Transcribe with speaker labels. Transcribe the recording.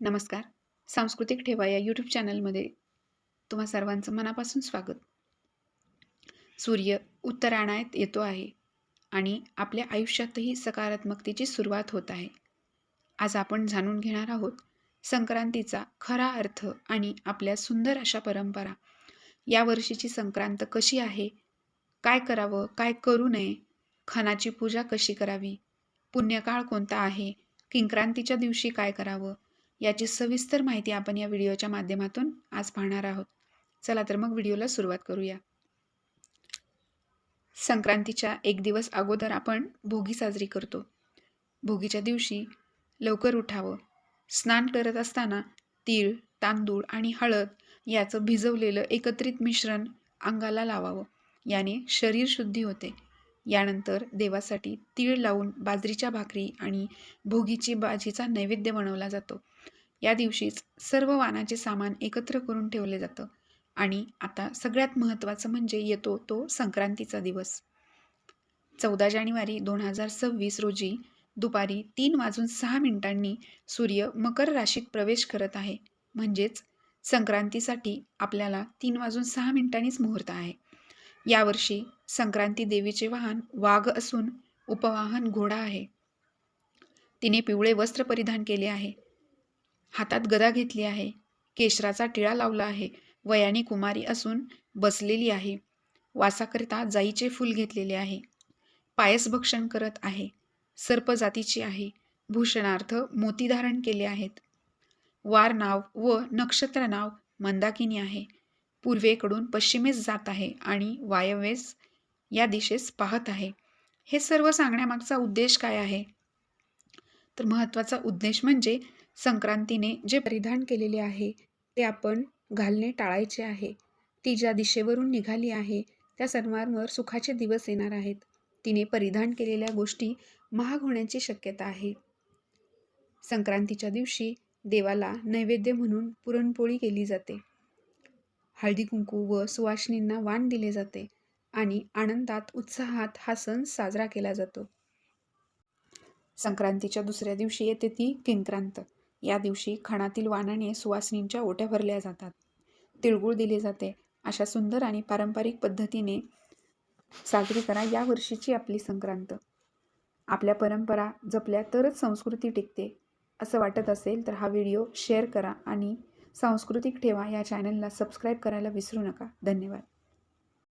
Speaker 1: नमस्कार. सांस्कृतिक ठेवा या यूट्यूब चॅनलमध्ये तुम्हा सर्वांचं मनापासून स्वागत. सूर्य उत्तरायणात येतो आहे आणि आपल्या आयुष्यातही सकारात्मकतेची सुरुवात होत आहे. आज आपण जाणून घेणार आहोत संक्रांतीचा खरा अर्थ आणि आपल्या सुंदर अशा परंपरा. या वर्षीची संक्रांत कशी आहे? काय करावं, काय करू नये? खणाची पूजा कशी करावी? पुण्यकाळ कोणता आहे? किंक्रांतीच्या दिवशी काय करावं? याची सविस्तर माहिती आपण या व्हिडिओच्या माध्यमातून आज पाहणार आहोत. चला तर मग व्हिडिओला सुरुवात करूया. संक्रांतीच्या एक दिवस अगोदर आपण भोगी साजरी करतो. भोगीच्या दिवशी लवकर उठावं. स्नान करत असताना तीळ, तांदूळ आणि हळद याचं भिजवलेलं एकत्रित मिश्रण अंगाला लावावं. याने शरीर शुद्धी होते. यानंतर देवासाठी तीळ लावून बाजरीच्या भाकरी आणि भोगीची भाजीचा नैवेद्य बनवला जातो. या दिवशीच सर्व वाणाचे सामान एकत्र करून ठेवले जातं. आणि आता सगळ्यात महत्त्वाचं म्हणजे येतो तो संक्रांतीचा दिवस. 14 जानेवारी 2026 रोजी दुपारी 3:06 सूर्य मकर राशीत प्रवेश करत आहे. म्हणजेच संक्रांतीसाठी आपल्याला 3:06 मुहूर्त आहे. यावर्षी संक्रांती देवीचे वाहन वाघ असून उपवाहन घोडा आहे. तिने पिवळे वस्त्र परिधान केले आहे. हातात गदा घेतली आहे. केशराचा टिळा लावला आहे. वयाने कुमारी असून बसलेली आहे. वासाकरिता जाईचे फूल घेतलेले आहे. पायस भक्षण करत आहे. सर्प जातीची आहे. भूषणार्थ मोती धारण केले आहेत. वार नाव व नक्षत्र नाव मंदाकिनी आहे. पूर्वेकडून पश्चिमेस जात आहे आणि वायव्येस या दिशेस पाहत आहे. हे सर्व सांगण्यामागचा उद्देश काय आहे? तर महत्त्वाचा उद्देश म्हणजे संक्रांतीने जे परिधान केलेले आहे ते आपण घालणे टाळायचे आहे. ती ज्या दिशेवरून निघाली आहे त्या सर्वांवर सुखाचे दिवस येणार आहेत. तिने परिधान केलेल्या गोष्टी महाग होण्याची शक्यता आहे. संक्रांतीच्या दिवशी देवाला नैवेद्य म्हणून पुरणपोळी केली जाते. हळदी कुंकू व सुवासिनींना वाण दिले जाते आणि आनंदात उत्साहात हा सण साजरा केला जातो. संक्रांतीच्या दुसऱ्या दिवशी येते ती किंक्रांत. या दिवशी खणातील वाणाने सुवासिनींच्या ओट्या भरल्या जातात. तिळगुळ दिले जाते. अशा सुंदर आणि पारंपरिक पद्धतीने साजरी करा या वर्षीची आपली संक्रांत. आपल्या परंपरा जपल्या तरच संस्कृती टिकते असं वाटत असेल तर हा व्हिडिओ शेअर करा आणि सांस्कृतिक ठेवा या चॅनलला सबस्क्राईब करायला विसरू नका. धन्यवाद.